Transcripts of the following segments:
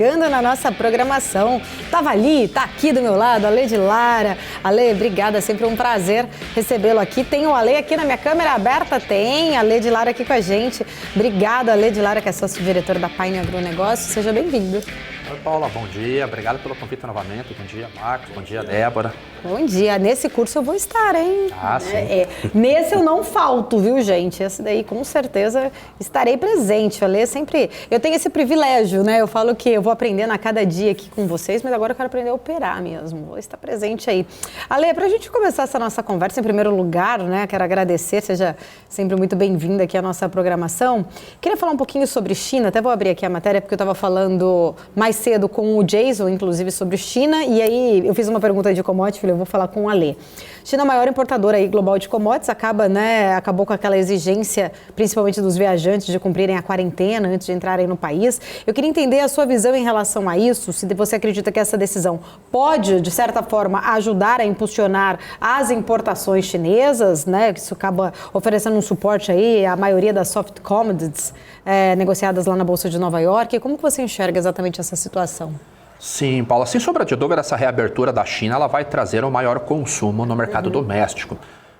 Chegando na nossa programação, tava ali, tá aqui do meu lado, Ale de Lara. Ale, obrigada, é sempre um prazer recebê-lo aqui. Tem o Ale aqui na minha câmera aberta? Tem, Ale de Lara aqui com a gente. Obrigada, Ale de Lara, que é sócio-diretor da Pine Agronegócio. Seja bem-vindo. Oi, Paula, bom dia. Obrigado pelo convite novamente. Bom dia, Marcos. Bom dia, Débora. Bom dia. Nesse curso eu vou estar, hein? Ah, sim. Nesse eu não falto, viu, gente? Esse daí, com certeza, estarei presente. Ale, sempre... Eu tenho esse privilégio, né? Eu falo que eu vou aprendendo a cada dia aqui com vocês, mas agora eu quero aprender a operar mesmo. Vou estar presente aí. Ale, pra gente começar essa nossa conversa, em primeiro lugar, né? Quero agradecer, seja sempre muito bem-vinda aqui à nossa programação. Queria falar um pouquinho sobre China, até vou abrir aqui a matéria, porque eu estava falando mais cedo com o Jason, inclusive, sobre China, e aí eu fiz uma pergunta de commodity, eu vou falar com o Ale. China, a maior importadora aí global de commodities, acabou com aquela exigência, principalmente dos viajantes, de cumprirem a quarentena antes de entrarem no país. Eu queria entender a sua visão em relação a isso, se você acredita que essa decisão pode, de certa forma, ajudar a impulsionar as importações chinesas, né? Que isso acaba oferecendo um suporte aí à maioria das soft commodities negociadas lá na Bolsa de Nova York. Como que você enxerga exatamente essa situação? Sim, Paula, sem sombra de dúvida, essa reabertura da China ela vai trazer um maior consumo no mercado doméstico.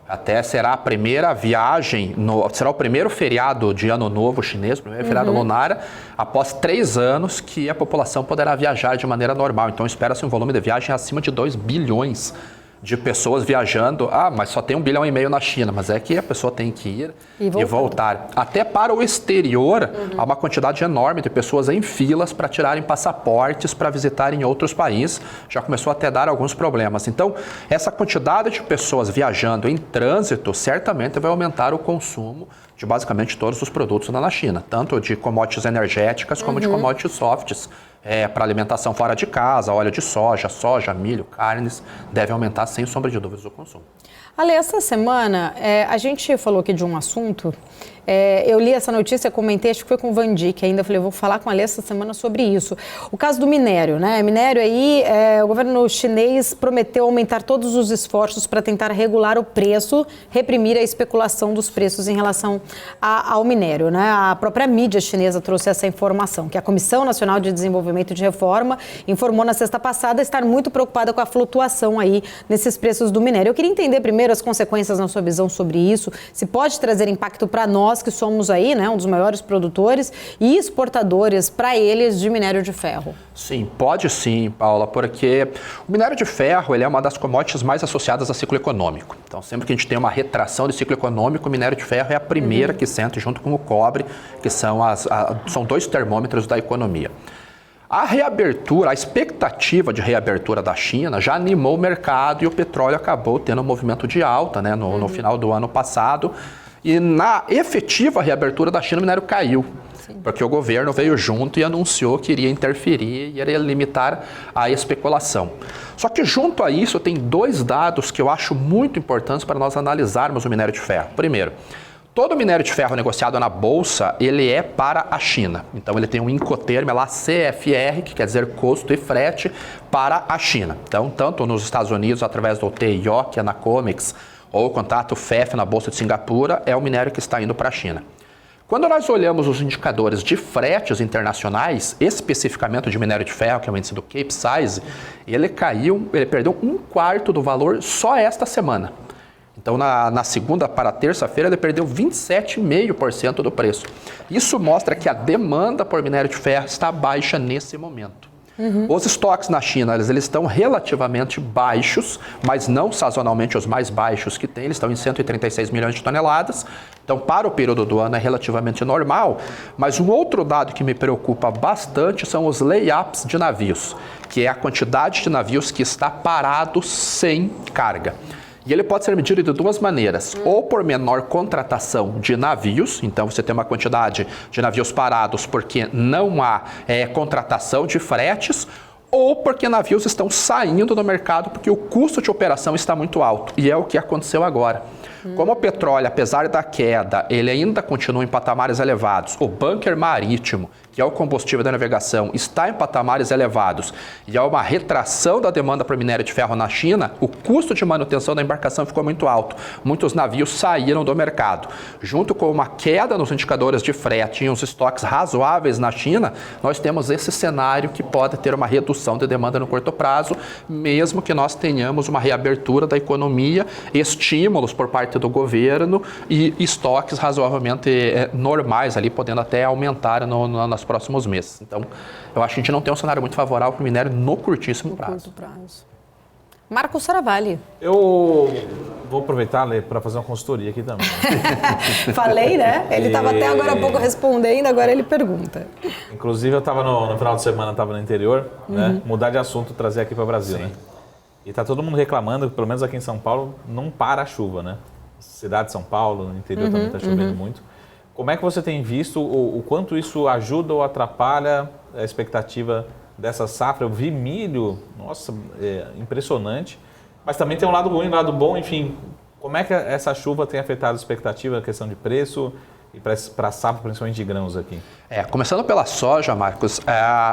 Até será a primeira viagem, será o primeiro feriado de Ano Novo chinês, o primeiro feriado lunar, após 3 anos que a população poderá viajar de maneira normal. Então espera-se um volume de viagem acima de 2 bilhões de pessoas viajando. Mas só tem 1,5 bilhão na China, mas é que a pessoa tem que ir e voltar. Até para o exterior, há uma quantidade enorme de pessoas em filas para tirarem passaportes para visitarem outros países. Já começou até a dar alguns problemas. Então, essa quantidade de pessoas viajando em trânsito certamente vai aumentar o consumo de basicamente todos os produtos na China, tanto de commodities energéticas como de commodities softs. Para alimentação fora de casa, óleo de soja, milho, carnes, deve aumentar sem sombra de dúvidas o consumo. Ale, essa semana a gente falou aqui de um assunto, eu li essa notícia, comentei, acho que foi com o Van Dijk ainda, falei, eu vou falar com a Ale essa semana sobre isso. O caso do minério, né? Minério aí, o governo chinês prometeu aumentar todos os esforços para tentar regular o preço, reprimir a especulação dos preços em relação ao minério, né? A própria mídia chinesa trouxe essa informação, que a Comissão Nacional de Desenvolvimento e de Reforma informou na sexta passada estar muito preocupada com a flutuação aí nesses preços do minério. Eu queria entender primeiro as consequências na sua visão sobre isso, se pode trazer impacto para nós que somos aí, né, um dos maiores produtores e exportadores para eles de minério de ferro. Sim, pode sim, Paula, porque o minério de ferro ele é uma das commodities mais associadas a ciclo econômico. Então, sempre que a gente tem uma retração de ciclo econômico, o minério de ferro é a primeira que sente junto com o cobre, que são 2 termômetros da economia. A reabertura, a expectativa de reabertura da China já animou o mercado e o petróleo acabou tendo um movimento de alta, né, no final do ano passado. E na efetiva reabertura da China, o minério caiu, porque o governo veio junto e anunciou que iria interferir e iria limitar a especulação. Só que junto a isso tem 2 dados que eu acho muito importantes para nós analisarmos o minério de ferro. Primeiro, todo minério de ferro negociado na Bolsa, ele é para a China. Então, ele tem um incotermo lá, CFR, que quer dizer custo e frete, para a China. Então, tanto nos Estados Unidos, através do TIO, que é na COMEX, ou o contrato FEF na Bolsa de Singapura, é o minério que está indo para a China. Quando nós olhamos os indicadores de fretes internacionais, especificamente de minério de ferro, que é o índice do Capesize, ele perdeu 1/4 do valor só esta semana. Então, na segunda para a terça-feira, ele perdeu 27,5% do preço. Isso mostra que a demanda por minério de ferro está baixa nesse momento. Os estoques na China, eles estão relativamente baixos, mas não sazonalmente os mais baixos que tem, eles estão em 136 milhões de toneladas. Então, para o período do ano é relativamente normal. Mas um outro dado que me preocupa bastante são os lay-ups de navios, que é a quantidade de navios que está parado sem carga. E ele pode ser medido de 2 maneiras, ou por menor contratação de navios, então você tem uma quantidade de navios parados porque não há contratação de fretes, ou porque navios estão saindo do mercado porque o custo de operação está muito alto, e é o que aconteceu agora. Como o petróleo, apesar da queda, ele ainda continua em patamares elevados, o bunker marítimo, que é o combustível da navegação, está em patamares elevados e há uma retração da demanda para minério de ferro na China, o custo de manutenção da embarcação ficou muito alto. Muitos navios saíram do mercado. Junto com uma queda nos indicadores de frete e uns estoques razoáveis na China, nós temos esse cenário que pode ter uma redução de demanda no curto prazo, mesmo que nós tenhamos uma reabertura da economia, estímulos por parte do governo e estoques razoavelmente normais ali, podendo até aumentar nos próximos meses. Então, eu acho que a gente não tem um cenário muito favorável para o minério no curtíssimo prazo. Marcos Saravalli. Eu vou aproveitar para fazer uma consultoria aqui também. Falei, né? Ele estava até agora há pouco respondendo, agora ele pergunta. Inclusive, eu estava no final de semana, estava no interior, né? Mudar de assunto, trazer aqui para o Brasil, né? E tá todo mundo reclamando, pelo menos aqui em São Paulo, não para a chuva, né? Cidade de São Paulo, no interior também está chovendo muito. Como é que você tem visto o quanto isso ajuda ou atrapalha a expectativa dessa safra? Eu vi milho, nossa, impressionante, mas também tem um lado ruim, um lado bom, enfim. Como é que essa chuva tem afetado a expectativa, a questão de preço e para a safra, principalmente de grãos aqui? Começando pela soja, Marcos,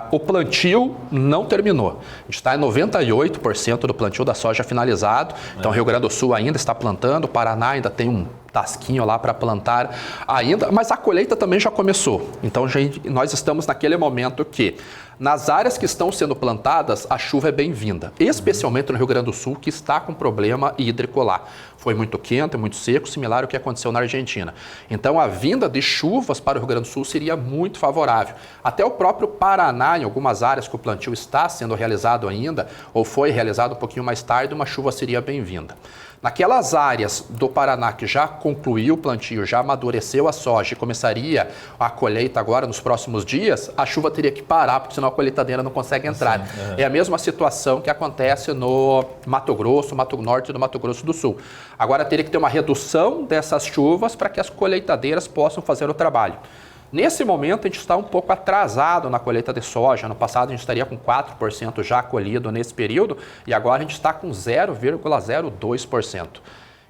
o plantio não terminou. A gente está em 98% do plantio da soja finalizado. Então, o Rio Grande do Sul ainda está plantando, o Paraná ainda tem um tasquinho lá para plantar ainda, mas a colheita também já começou. Então, nós estamos naquele momento que, nas áreas que estão sendo plantadas, a chuva é bem-vinda, especialmente no Rio Grande do Sul, que está com problema hídrico lá. Foi muito quente, muito seco, similar ao que aconteceu na Argentina. Então, a vinda de chuvas para o Rio Grande do Sul seria muito favorável. Até o próprio Paraná, em algumas áreas que o plantio está sendo realizado ainda, ou foi realizado um pouquinho mais tarde, uma chuva seria bem-vinda. Naquelas áreas do Paraná que já concluiu o plantio, já amadureceu a soja e começaria a colheita agora nos próximos dias, a chuva teria que parar, porque senão a colheitadeira não consegue entrar. É a mesma situação que acontece no Mato Grosso, Mato Norte e do Mato Grosso do Sul. Agora teria que ter uma redução dessas chuvas para que as colheitadeiras possam fazer o trabalho. Nesse momento, a gente está um pouco atrasado na colheita de soja. No passado, a gente estaria com 4% já colhido nesse período e agora a gente está com 0,02%.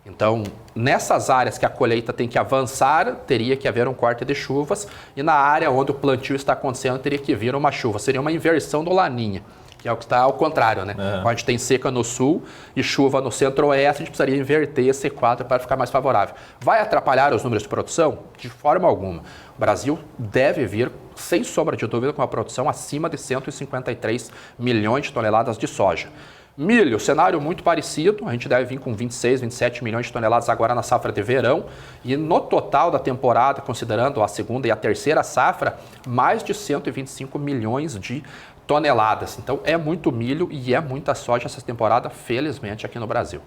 Então, nessas áreas que a colheita tem que avançar, teria que haver um corte de chuvas e na área onde o plantio está acontecendo, teria que vir uma chuva. Seria uma inversão do Laninha, que é o que está ao contrário, né? Quando a gente tem seca no sul e chuva no centro-oeste, a gente precisaria inverter esse quadro para ficar mais favorável. Vai atrapalhar os números de produção? De forma alguma. O Brasil deve vir, sem sombra de dúvida, com uma produção acima de 153 milhões de toneladas de soja. Milho, cenário muito parecido, a gente deve vir com 26, 27 milhões de toneladas agora na safra de verão e no total da temporada, considerando a segunda e a terceira safra, mais de 125 milhões de toneladas. Então é muito milho e é muita soja essa temporada, felizmente, aqui no Brasil.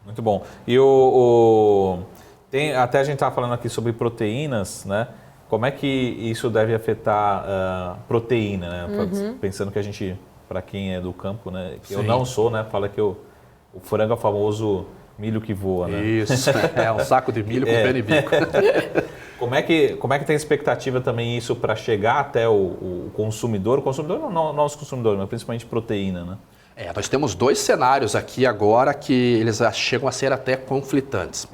Muito bom. E até a gente estava falando aqui sobre proteínas, né? Como é que isso deve afetar proteína, né? Pensando que a gente, para quem é do campo, né? Eu não sou, né? Fala que o frango é o famoso milho que voa, né? Isso, é um saco de milho com pena e bico. Como é que tem expectativa também isso para chegar até o consumidor? O consumidor, não os consumidores, mas principalmente proteína, né? Nós temos dois cenários aqui agora que eles chegam a ser até conflitantes.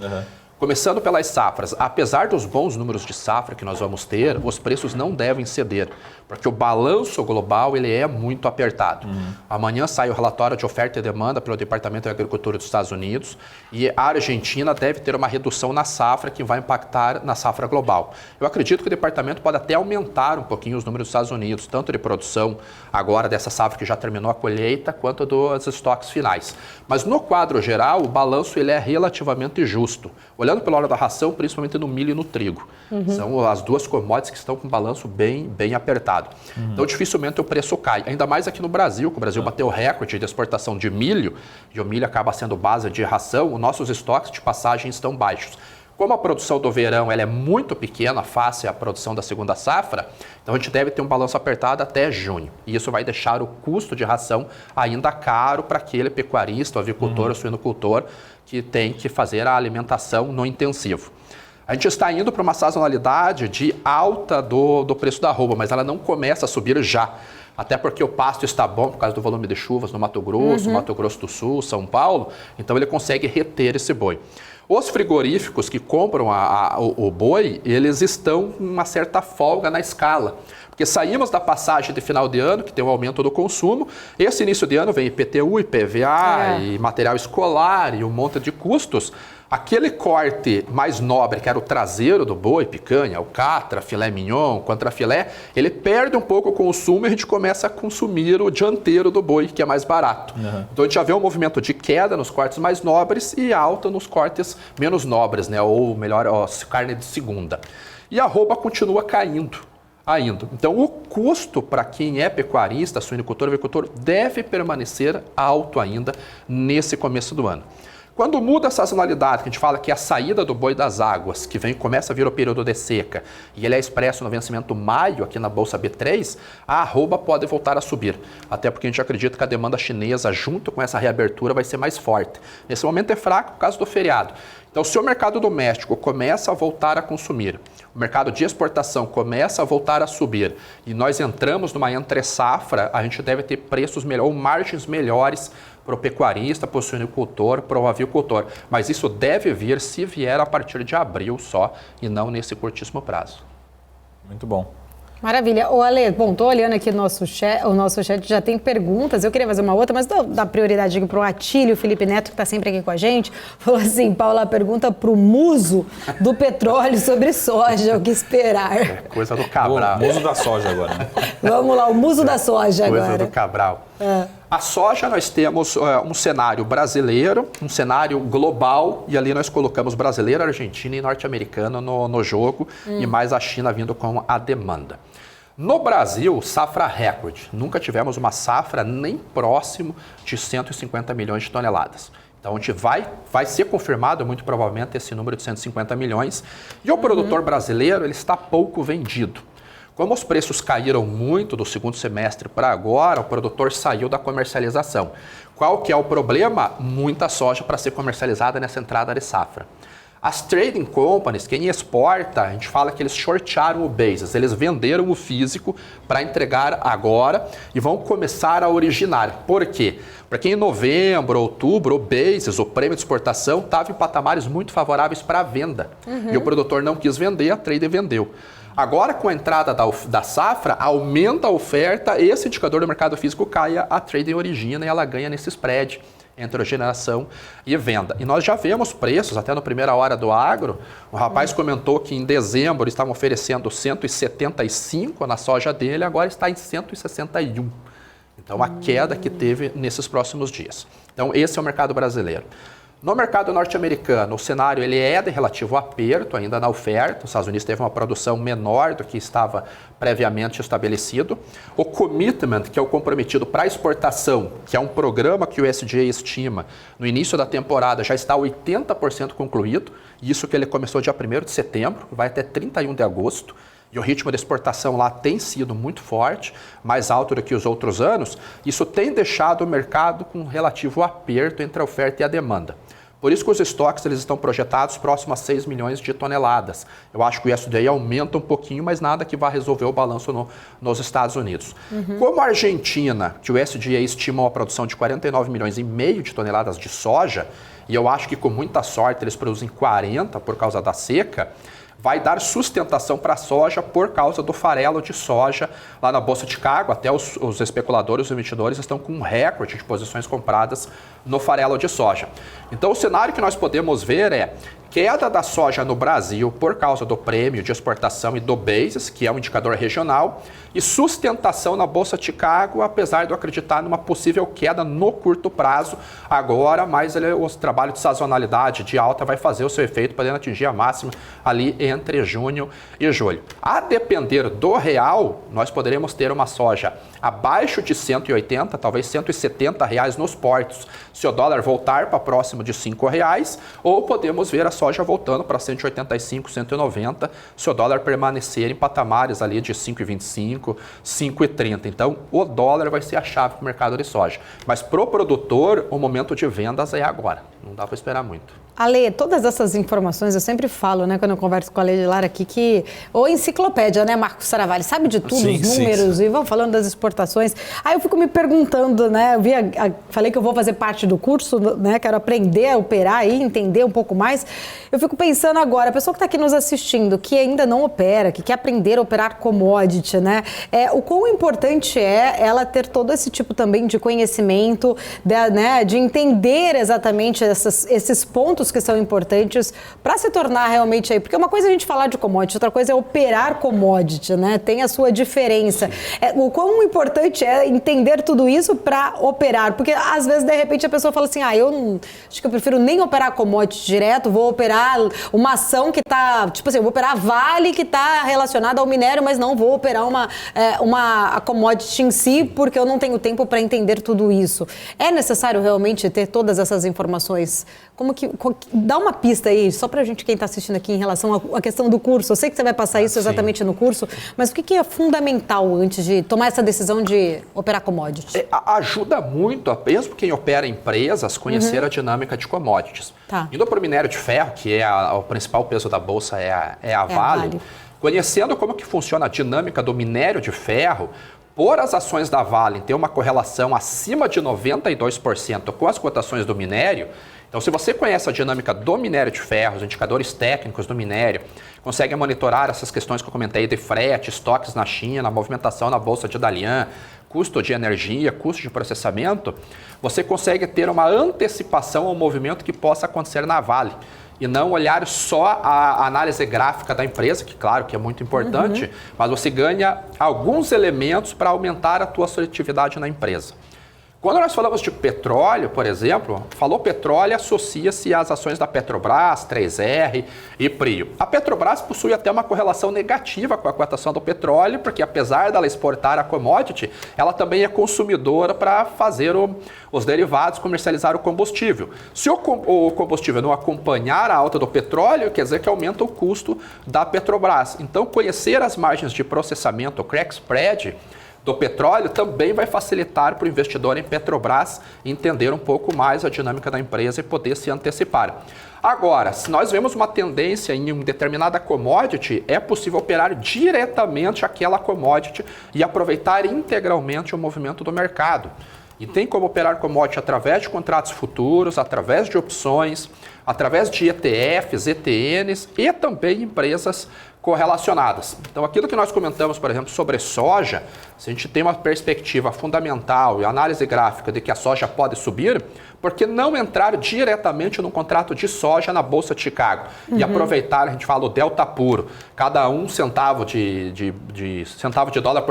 Começando pelas safras, apesar dos bons números de safra que nós vamos ter, os preços não devem ceder, porque o balanço global ele é muito apertado. Amanhã sai o relatório de oferta e demanda pelo Departamento de Agricultura dos Estados Unidos e a Argentina deve ter uma redução na safra que vai impactar na safra global. Eu acredito que o departamento pode até aumentar um pouquinho os números dos Estados Unidos, tanto de produção agora dessa safra que já terminou a colheita, quanto dos estoques finais. Mas no quadro geral, o balanço ele é relativamente justo. Olhando pela hora da ração, principalmente no milho e no trigo. São as duas commodities que estão com balanço bem apertado. Então, dificilmente o preço cai. Ainda mais aqui no Brasil, que o Brasil bateu o recorde de exportação de milho, e o milho acaba sendo base de ração, os nossos estoques de passagem estão baixos. Como a produção do verão ela é muito pequena face à produção da segunda safra, então a gente deve ter um balanço apertado até junho. E isso vai deixar o custo de ração ainda caro para aquele pecuarista, o avicultor, o suinocultor, que tem que fazer a alimentação no intensivo. A gente está indo para uma sazonalidade de alta do preço da arroba, mas ela não começa a subir já. Até porque o pasto está bom por causa do volume de chuvas no Mato Grosso, Mato Grosso do Sul, São Paulo, então ele consegue reter esse boi. Os frigoríficos que compram o boi, eles estão com uma certa folga na escala. Porque saímos da passagem de final de ano, que tem um aumento do consumo, esse início de ano vem IPTU, IPVA, e material escolar e um monte de custos. Aquele corte mais nobre, que era o traseiro do boi, picanha, alcatra, filé mignon, contrafilé, ele perde um pouco o consumo e a gente começa a consumir o dianteiro do boi, que é mais barato. Então a gente já vê um movimento de queda nos cortes mais nobres e alta nos cortes menos nobres, né? Ou melhor, carne de segunda. E a arroba continua caindo ainda. Então o custo para quem é pecuarista, suinocultor, avicultor, deve permanecer alto ainda nesse começo do ano. Quando muda a sazonalidade, que a gente fala que é a saída do boi das águas, que começa a vir o período de seca, e ele é expresso no vencimento maio aqui na Bolsa B3, a arroba pode voltar a subir. Até porque a gente acredita que a demanda chinesa, junto com essa reabertura, vai ser mais forte. Nesse momento é fraco por causa do feriado. Então, se o mercado doméstico começa a voltar a consumir, o mercado de exportação começa a voltar a subir e nós entramos numa entre-safra, a gente deve ter preços melhores, ou margens melhores para o pecuarista, para o suinocultor, para o avicultor. Mas isso deve vir se vier a partir de abril só e não nesse curtíssimo prazo. Muito bom. Maravilha. Ô Ale, bom, tô olhando aqui o nosso chat já tem perguntas, eu queria fazer uma outra, mas dá prioridade aqui pro Atílio Felipe Neto, que está sempre aqui com a gente, falou assim, Paula, pergunta pro muso do petróleo sobre soja, o que esperar? É coisa do Cabral. O muso da soja agora, né? Vamos lá, o muso da soja agora. Coisa do Cabral. A soja nós temos um cenário brasileiro, um cenário global, e ali nós colocamos brasileiro, argentino e norte-americano no jogo, e mais a China vindo com a demanda. No Brasil, safra recorde. Nunca tivemos uma safra nem próximo de 150 milhões de toneladas. Então, a gente vai ser confirmado, muito provavelmente, esse número de 150 milhões. E o produtor brasileiro, ele está pouco vendido. Como os preços caíram muito do segundo semestre para agora, o produtor saiu da comercialização. Qual que é o problema? Muita soja para ser comercializada nessa entrada de safra. As trading companies, quem exporta, a gente fala que eles shortearam o basis, eles venderam o físico para entregar agora e vão começar a originar. Por quê? Porque em novembro, outubro, o basis, o prêmio de exportação, estava em patamares muito favoráveis para a venda. E o produtor não quis vender, a trader vendeu. Agora, com a entrada da safra, aumenta a oferta, esse indicador do mercado físico cai, a trading origina e ela ganha nesse spread entre originação e venda. E nós já vemos preços, até na primeira hora do agro, o rapaz comentou que em dezembro eles estavam oferecendo 175 na soja dele, agora está em 161. Então, a queda que teve nesses próximos dias. Então, esse é o mercado brasileiro. No mercado norte-americano, o cenário ele é de relativo aperto ainda na oferta. Os Estados Unidos teve uma produção menor do que estava previamente estabelecido. O commitment, que é o comprometido para exportação, que é um programa que o USDA estima, no início da temporada já está 80% concluído. Isso que ele começou dia 1º de setembro, vai até 31 de agosto. E o ritmo de exportação lá tem sido muito forte, mais alto do que os outros anos. Isso tem deixado o mercado com um relativo aperto entre a oferta e a demanda. Por isso que os estoques eles estão projetados próximos a 6 milhões de toneladas. Eu acho que o USDA aumenta um pouquinho, mas nada que vá resolver o balanço nos Estados Unidos. Como a Argentina, que o USDA estima uma produção de 49 milhões e meio de toneladas de soja, e eu acho que com muita sorte eles produzem 40 por causa da seca, vai dar sustentação para a soja por causa do farelo de soja lá na Bolsa de Chicago. Até os especuladores, os investidores estão com um recorde de posições compradas no farelo de soja. Então, o cenário que nós podemos ver é queda da soja no Brasil por causa do prêmio de exportação e do basis, que é um indicador regional, e sustentação na Bolsa de Chicago, apesar de eu acreditar numa possível queda no curto prazo agora, mas o trabalho de sazonalidade de alta vai fazer o seu efeito, podendo atingir a máxima ali entre junho e julho. A depender do real, nós poderemos ter uma soja abaixo de 180, talvez 170 reais nos portos, se o dólar voltar para próximo de 5 reais, ou podemos ver a soja voltando para 185, 190, se o dólar permanecer em patamares ali de 5,25, 5,30. Então, o dólar vai ser a chave para o mercado de soja. Mas para o produtor, o momento de vendas é agora. Não dá para esperar muito. Ale, todas essas informações, eu sempre falo, né, quando eu converso com a Lei de Lara aqui, que ou enciclopédia, né, Marcos Saravalli, sabe de tudo, Sim, os números, sim. e vão falando das exportações. Aí eu fico me perguntando, né, eu falei que eu vou fazer parte do curso, né, quero aprender a operar e entender um pouco mais. Eu fico pensando agora, a pessoa que está aqui nos assistindo, que ainda não opera, que quer aprender a operar commodity, né, o quão importante é ela ter todo esse tipo também de conhecimento, né, de entender exatamente esses pontos que são importantes para se tornar realmente aí, porque uma coisa é a gente falar de commodity, outra coisa é operar commodity, né? Tem a sua diferença. O quão importante é entender tudo isso para operar, porque às vezes de repente a pessoa fala assim, acho que eu prefiro nem operar commodity direto, vou operar uma ação que está, tipo assim, eu vou operar a Vale que está relacionada ao minério, mas não vou operar a commodity em si, porque eu não tenho tempo para entender tudo isso. É necessário realmente ter todas essas informações? Dá uma pista aí, só pra gente, quem está assistindo aqui, em relação à questão do curso. Eu sei que você vai passar isso exatamente no curso, mas o que é fundamental antes de tomar essa decisão de operar commodities? Ajuda muito, mesmo quem opera empresas, conhecer a dinâmica de commodities. Tá. Indo para o minério de ferro, que o principal peso da bolsa é a Vale, conhecendo como que funciona a dinâmica do minério de ferro, por as ações da Vale ter uma correlação acima de 92% com as cotações do minério, então se você conhece a dinâmica do minério de ferro, os indicadores técnicos do minério, consegue monitorar essas questões que eu comentei de frete, estoques na China, movimentação na bolsa de Dalian, custo de energia, custo de processamento, você consegue ter uma antecipação ao movimento que possa acontecer na Vale. E não olhar só a análise gráfica da empresa, que claro que é muito importante, mas você ganha alguns elementos para aumentar a tua seletividade na empresa. Quando nós falamos de petróleo, por exemplo, falou petróleo, associa-se às ações da Petrobras, 3R e Prio. A Petrobras possui até uma correlação negativa com a cotação do petróleo, porque apesar dela exportar a commodity, ela também é consumidora para fazer os derivados, comercializar o combustível. Se o combustível não acompanhar a alta do petróleo, quer dizer que aumenta o custo da Petrobras. Então, conhecer as margens de processamento, o crack spread, do petróleo também vai facilitar para o investidor em Petrobras entender um pouco mais a dinâmica da empresa e poder se antecipar. Agora, se nós vemos uma tendência em uma determinada commodity, é possível operar diretamente aquela commodity e aproveitar integralmente o movimento do mercado. E tem como operar commodity através de contratos futuros, através de opções, através de ETFs, ETNs e também empresas correlacionadas. Então, aquilo que nós comentamos, por exemplo, sobre soja, se a gente tem uma perspectiva fundamental e análise gráfica de que a soja pode subir, por que não entrar diretamente no contrato de soja na Bolsa de Chicago e aproveitar, a gente fala o delta puro, cada centavo de dólar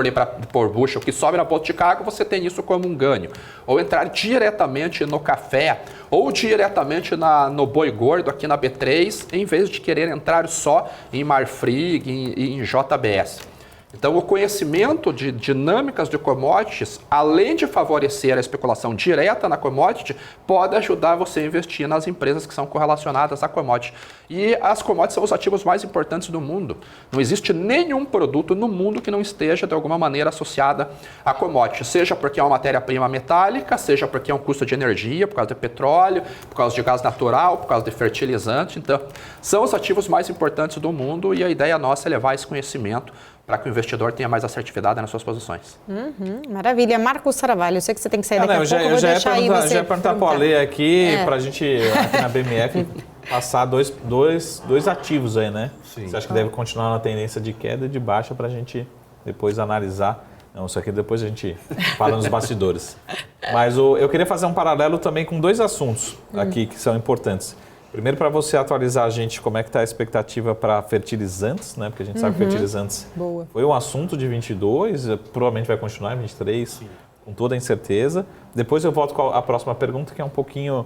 por bushel que sobe na Bolsa de Chicago, você tem isso como um ganho. Ou entrar diretamente no café ou diretamente no boi gordo aqui na B3, em vez de querer entrar só em Marfrig e em JBS. Então, o conhecimento de dinâmicas de commodities, além de favorecer a especulação direta na commodity, pode ajudar você a investir nas empresas que são correlacionadas à commodity. E as commodities são os ativos mais importantes do mundo. Não existe nenhum produto no mundo que não esteja, de alguma maneira, associada à commodity. Seja porque é uma matéria-prima metálica, seja porque é um custo de energia, por causa de petróleo, por causa de gás natural, por causa de fertilizante. Então, são os ativos mais importantes do mundo e a ideia nossa é levar esse conhecimento para que o investidor tenha mais assertividade nas suas posições. Maravilha. Marcos Saravalli, eu sei que você tem que sair daqui a pouco, eu vou deixar aí você já ia perguntar para o Ale aqui, para a gente, aqui na BMF, passar dois ativos aí, né? Sim. Você acha que deve continuar na tendência de queda e de baixa para a gente depois analisar? Não, isso aqui depois a gente fala nos bastidores. Mas eu queria fazer um paralelo também com dois assuntos aqui que são importantes. Primeiro, para você atualizar a gente como é que está a expectativa para fertilizantes, né? Porque a gente sabe que fertilizantes foi um assunto de 22, provavelmente vai continuar em 23, com toda a incerteza. Depois eu volto com a próxima pergunta, que é um pouquinho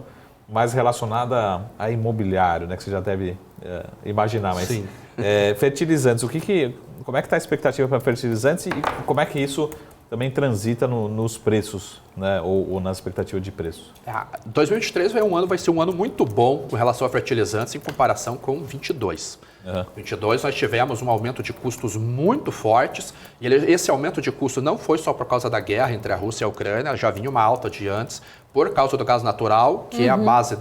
mais relacionada a imobiliário, né? Que você já deve imaginar. Mas fertilizantes, como é que está a expectativa para fertilizantes e como é que isso também transita nos preços, né? Ou na expectativa de preço? 2023 vai ser um ano muito bom com relação a fertilizantes em comparação com 2022. Em 2022 nós tivemos um aumento de custos muito fortes e esse aumento de custo não foi só por causa da guerra entre a Rússia e a Ucrânia, já vinha uma alta de antes por causa do gás natural, que é a base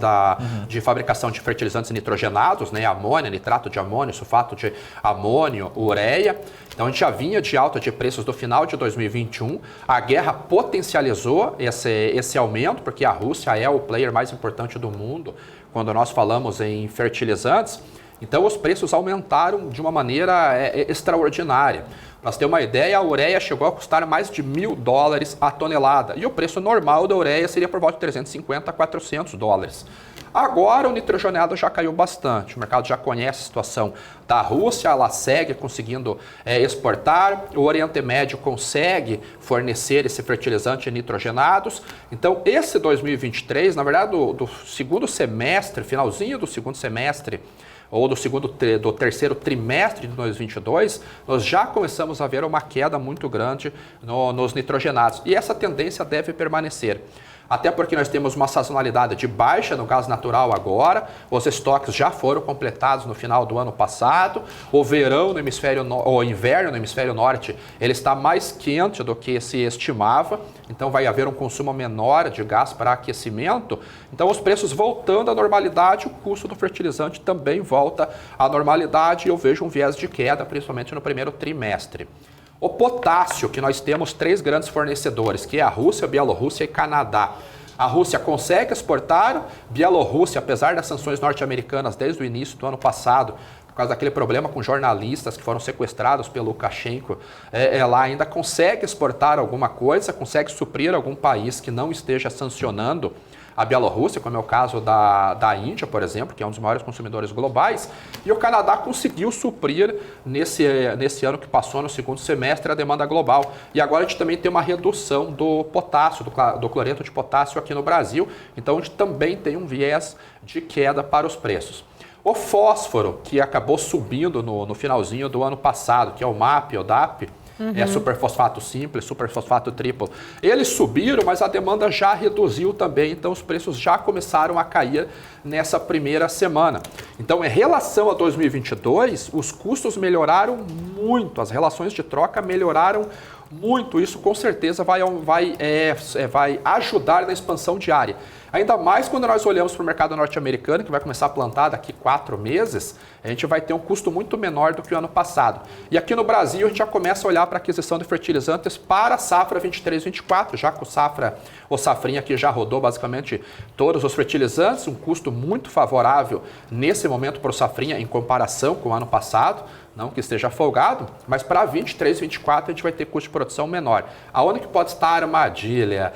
de fabricação de fertilizantes nitrogenados, né? Amônia, nitrato de amônio, sulfato de amônio, ureia. Então a gente já vinha de alta de preços do final de 2021. A guerra potencializou esse aumento, porque a Rússia é o player mais importante do mundo quando nós falamos em fertilizantes. Então os preços aumentaram de uma maneira extraordinária. Para você ter uma ideia, a ureia chegou a custar mais de $1.000 a tonelada. E o preço normal da ureia seria por volta de $350 a $400. Agora o nitrogenado já caiu bastante. O mercado já conhece a situação da Rússia, ela segue conseguindo exportar. O Oriente Médio consegue fornecer esse fertilizante nitrogenados. Então esse 2023, na verdade do segundo semestre, finalzinho do segundo semestre, ou do terceiro trimestre de 2022, nós já começamos a ver uma queda muito grande nos nitrogenados. E essa tendência deve permanecer. Até porque nós temos uma sazonalidade de baixa no gás natural agora, os estoques já foram completados no final do ano passado, o verão no o inverno no hemisfério norte, ele está mais quente do que se estimava, então vai haver um consumo menor de gás para aquecimento. Então os preços voltando à normalidade, o custo do fertilizante também volta à normalidade e eu vejo um viés de queda, principalmente no primeiro trimestre. O potássio, que nós temos 3 grandes fornecedores, que é a Rússia, a Bielorrússia e Canadá. A Rússia consegue exportar, Bielorrússia, apesar das sanções norte-americanas desde o início do ano passado, por causa daquele problema com jornalistas que foram sequestrados pelo Lukashenko, ela ainda consegue exportar alguma coisa, consegue suprir algum país que não esteja sancionando a Bielorrússia, como é o caso da Índia, por exemplo, que é um dos maiores consumidores globais, e o Canadá conseguiu suprir nesse ano que passou, no segundo semestre, a demanda global. E agora a gente também tem uma redução do potássio, do cloreto de potássio aqui no Brasil, então a gente também tem um viés de queda para os preços. O fósforo, que acabou subindo no finalzinho do ano passado, que é o MAP, o DAP, superfosfato simples, superfosfato triplo. Eles subiram, mas a demanda já reduziu também, então os preços já começaram a cair nessa primeira semana. Então, em relação a 2022, os custos melhoraram muito, as relações de troca melhoraram muito. Isso com certeza vai ajudar na expansão diária. Ainda mais quando nós olhamos para o mercado norte-americano, que vai começar a plantar daqui 4 meses, a gente vai ter um custo muito menor do que o ano passado. E aqui no Brasil, a gente já começa a olhar para a aquisição de fertilizantes para a safra 23-24, já que o safrinha aqui já rodou basicamente todos os fertilizantes, um custo muito favorável nesse momento para o safrinha em comparação com o ano passado. Não que esteja folgado, mas para 23, 24 a gente vai ter custo de produção menor. Aonde que pode estar a armadilha,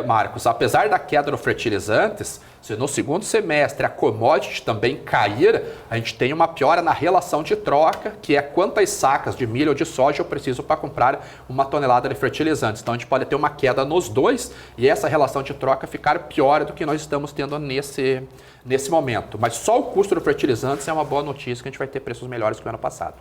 Marcos? Apesar da queda nos fertilizantes, se no segundo semestre a commodity também cair, a gente tem uma piora na relação de troca, que é quantas sacas de milho ou de soja eu preciso para comprar 1 tonelada de fertilizantes. Então a gente pode ter uma queda nos dois e essa relação de troca ficar pior do que nós estamos tendo nesse momento. Mas só o custo do fertilizantes é uma boa notícia, que a gente vai ter preços melhores que o ano passado.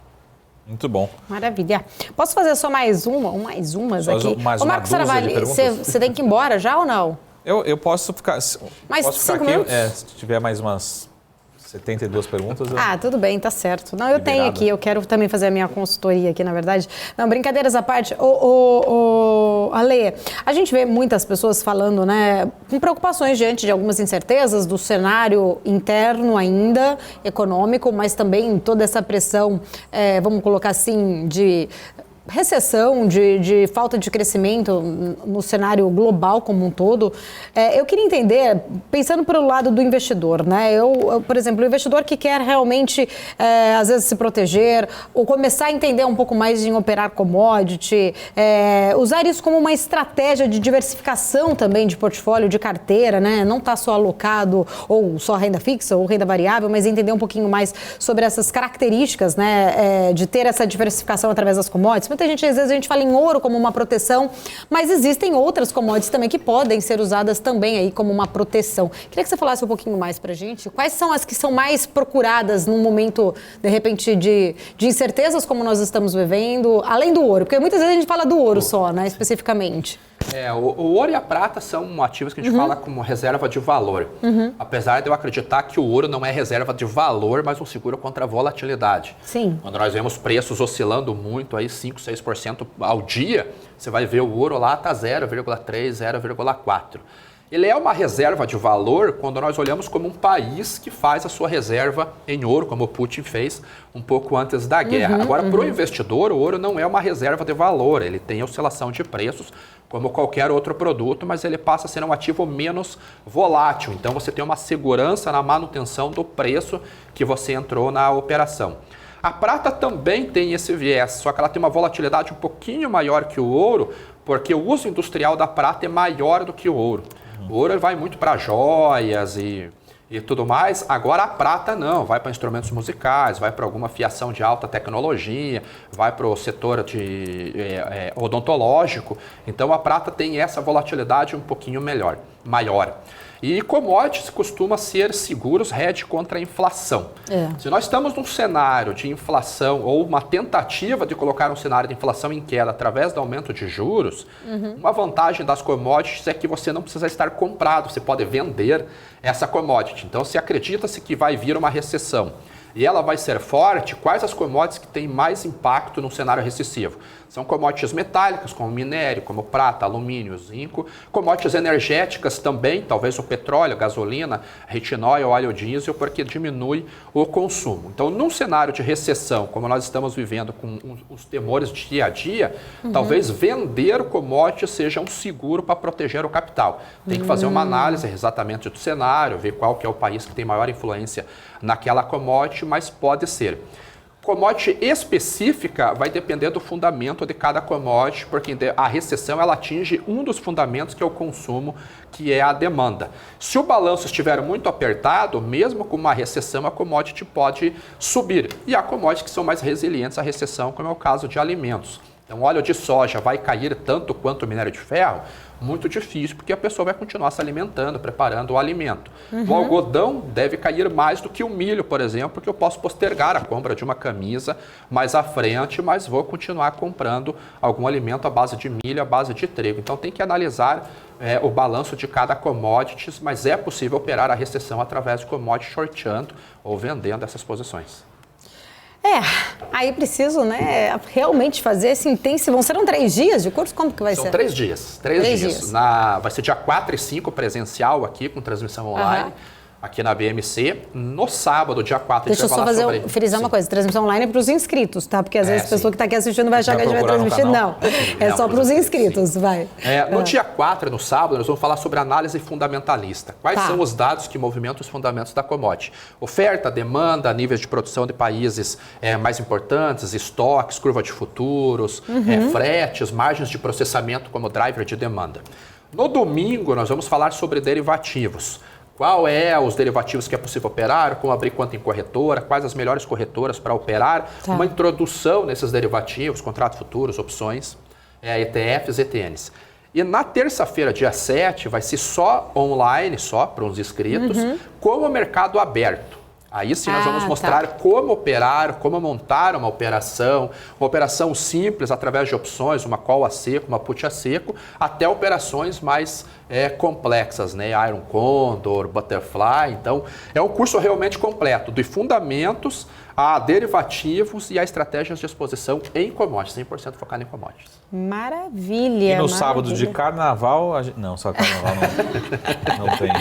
Muito bom. Maravilha. Posso fazer só mais umas só aqui? Mais Ô, Marcos Saravalli, você tem que ir embora já ou não? Eu posso ficar. Mais posso 5 ficar minutos? aqui, se tiver mais umas 72 perguntas. Tudo bem, tá certo. Não, eu tenho aqui, eu quero também fazer a minha consultoria aqui, na verdade. Não, brincadeiras à parte. Ale, a gente vê muitas pessoas falando, né, com preocupações diante de algumas incertezas do cenário interno ainda, econômico, mas também toda essa pressão, vamos colocar assim, de recessão, de falta de crescimento no cenário global como um todo. Eu queria entender, pensando pelo lado do investidor, né? Por exemplo, o investidor que quer realmente, às vezes, se proteger ou começar a entender um pouco mais em operar commodity, usar isso como uma estratégia de diversificação também de portfólio, de carteira, né? Não estar só alocado ou só renda fixa ou renda variável, mas entender um pouquinho mais sobre essas características, né? De ter essa diversificação através das commodities. Muita gente, às vezes, a gente fala em ouro como uma proteção, mas existem outras commodities também que podem ser usadas também aí como uma proteção. Queria que você falasse um pouquinho mais pra gente. Quais são as que são mais procuradas num momento, de repente, de incertezas como nós estamos vivendo, além do ouro? Porque muitas vezes a gente fala do ouro só, né, especificamente. O ouro e a prata são ativos que a gente fala como reserva de valor. Apesar de eu acreditar que o ouro não é reserva de valor, mas um seguro contra a volatilidade. Sim. Quando nós vemos preços oscilando muito, aí 5%, 6% ao dia, você vai ver o ouro lá está 0,3%, 0,4%. Ele é uma reserva de valor quando nós olhamos como um país que faz a sua reserva em ouro, como o Putin fez um pouco antes da guerra. Agora, para o investidor, o ouro não é uma reserva de valor, ele tem oscilação de preços como qualquer outro produto, mas ele passa a ser um ativo menos volátil. Então, você tem uma segurança na manutenção do preço que você entrou na operação. A prata também tem esse viés, só que ela tem uma volatilidade um pouquinho maior que o ouro, porque o uso industrial da prata é maior do que o ouro. O ouro ele vai muito para joias e tudo mais. Agora a prata não, vai para instrumentos musicais, vai para alguma fiação de alta tecnologia, vai para o setor odontológico. Então a prata tem essa volatilidade um pouquinho maior. E commodities costuma ser seguros hedge contra a inflação. Se nós estamos num cenário de inflação ou uma tentativa de colocar um cenário de inflação em queda através do aumento de juros, uma vantagem das commodities é que você não precisa estar comprado, você pode vender essa commodity. Então, se acredita-se que vai vir uma recessão e ela vai ser forte, quais as commodities que têm mais impacto num cenário recessivo? São commodities metálicas, como minério, como prata, alumínio, zinco. Commodities energéticas também, talvez o petróleo, gasolina, retinol, óleo diesel, porque diminui o consumo. Então, num cenário de recessão, como nós estamos vivendo com os temores de dia a dia, talvez vender commodities seja um seguro para proteger o capital. Tem que fazer uma análise exatamente do cenário, ver qual que é o país que tem maior influência naquela commodity, mas pode ser. Commodity específica vai depender do fundamento de cada commodity, porque a recessão ela atinge um dos fundamentos que é o consumo, que é a demanda. Se o balanço estiver muito apertado, mesmo com uma recessão, a commodity pode subir. E há commodities que são mais resilientes à recessão, como é o caso de alimentos. Então, óleo de soja vai cair tanto quanto o minério de ferro? Muito difícil, porque a pessoa vai continuar se alimentando, preparando o alimento. O algodão deve cair mais do que o milho, por exemplo, porque eu posso postergar a compra de uma camisa mais à frente, mas vou continuar comprando algum alimento à base de milho, à base de trigo. Então, tem que analisar o balanço de cada commodity, mas é possível operar a recessão através de commodity shortando ou vendendo essas posições. Aí preciso, realmente fazer esse intensivo. Serão 3 dias de curso? Como que vai ser? São 3 dias. 3 dias. Vai ser dia 4 e 5 presencial aqui, com transmissão online. Aqui na BMC, no sábado, dia 4, Deixa eu só frisar uma coisa, transmissão online é para os inscritos, tá? Porque às vezes a pessoa que está aqui assistindo vai achar que a gente vai transmitir. Não, é só para os inscritos, vai. No dia 4, no sábado, nós vamos falar sobre análise fundamentalista. Quais são os dados que movimentam os fundamentos da commodity? Oferta, demanda, níveis de produção de países mais importantes, estoques, curva de futuros, fretes, margens de processamento como driver de demanda. No domingo, nós vamos falar sobre derivativos. Qual é os derivativos que é possível operar, como abrir conta em corretora, quais as melhores corretoras para operar, uma introdução nesses derivativos, contratos futuros, opções, ETFs, ETNs. E na terça-feira, dia 7, vai ser só online, só para os inscritos, como mercado aberto. Aí sim nós vamos mostrar como operar, como montar uma operação simples através de opções, uma call a seco, uma put a seco, até operações mais complexas, Iron Condor, Butterfly. Então, é um curso realmente completo, de fundamentos a derivativos e a estratégias de exposição em commodities, 100% focado em commodities. Maravilha! E no sábado de carnaval, não, só carnaval não tem.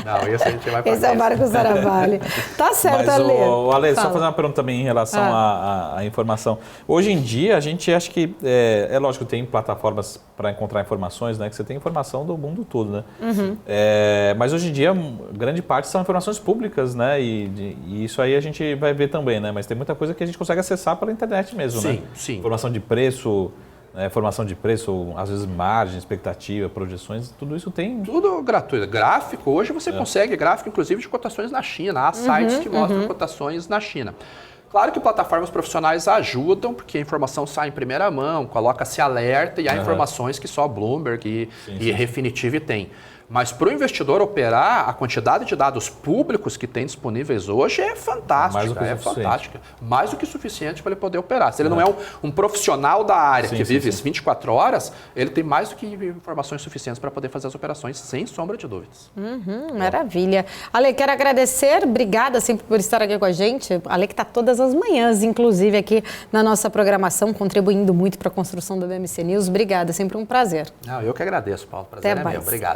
Não, esse a gente vai fazer. Esse é o Marcos Saravalli. Tá certo, Ale. Ale, só fazer uma pergunta também em relação à informação. Hoje em dia, a gente acha que, é lógico, tem plataformas para encontrar informações, que você tem informação do mundo todo, né? Mas hoje em dia, grande parte são informações públicas, e isso aí a gente vai ver também, Mas tem muita coisa que a gente consegue acessar pela internet mesmo, Sim. Informação de preço, formação de preço, às vezes margem, expectativa, projeções, tudo isso tem... Tudo gratuito. Gráfico, hoje você consegue gráfico, inclusive, de cotações na China. Há sites que mostram cotações na China. Claro que plataformas profissionais ajudam, porque a informação sai em primeira mão, coloca-se alerta e há informações que só Bloomberg e Refinitiv tem. Mas para o investidor operar, a quantidade de dados públicos que tem disponíveis hoje é fantástica. Mais do que fantástica. Mais do que suficiente para ele poder operar. Se ele não é um profissional da área que vive 24 horas, ele tem mais do que informações suficientes para poder fazer as operações, sem sombra de dúvidas. Maravilha. Ale, quero agradecer. Obrigada sempre por estar aqui com a gente. Ale que está todas as manhãs, inclusive aqui na nossa programação, contribuindo muito para a construção do BMC News. Obrigada, sempre um prazer. Eu que agradeço, Paulo. Prazer é meu. Obrigado.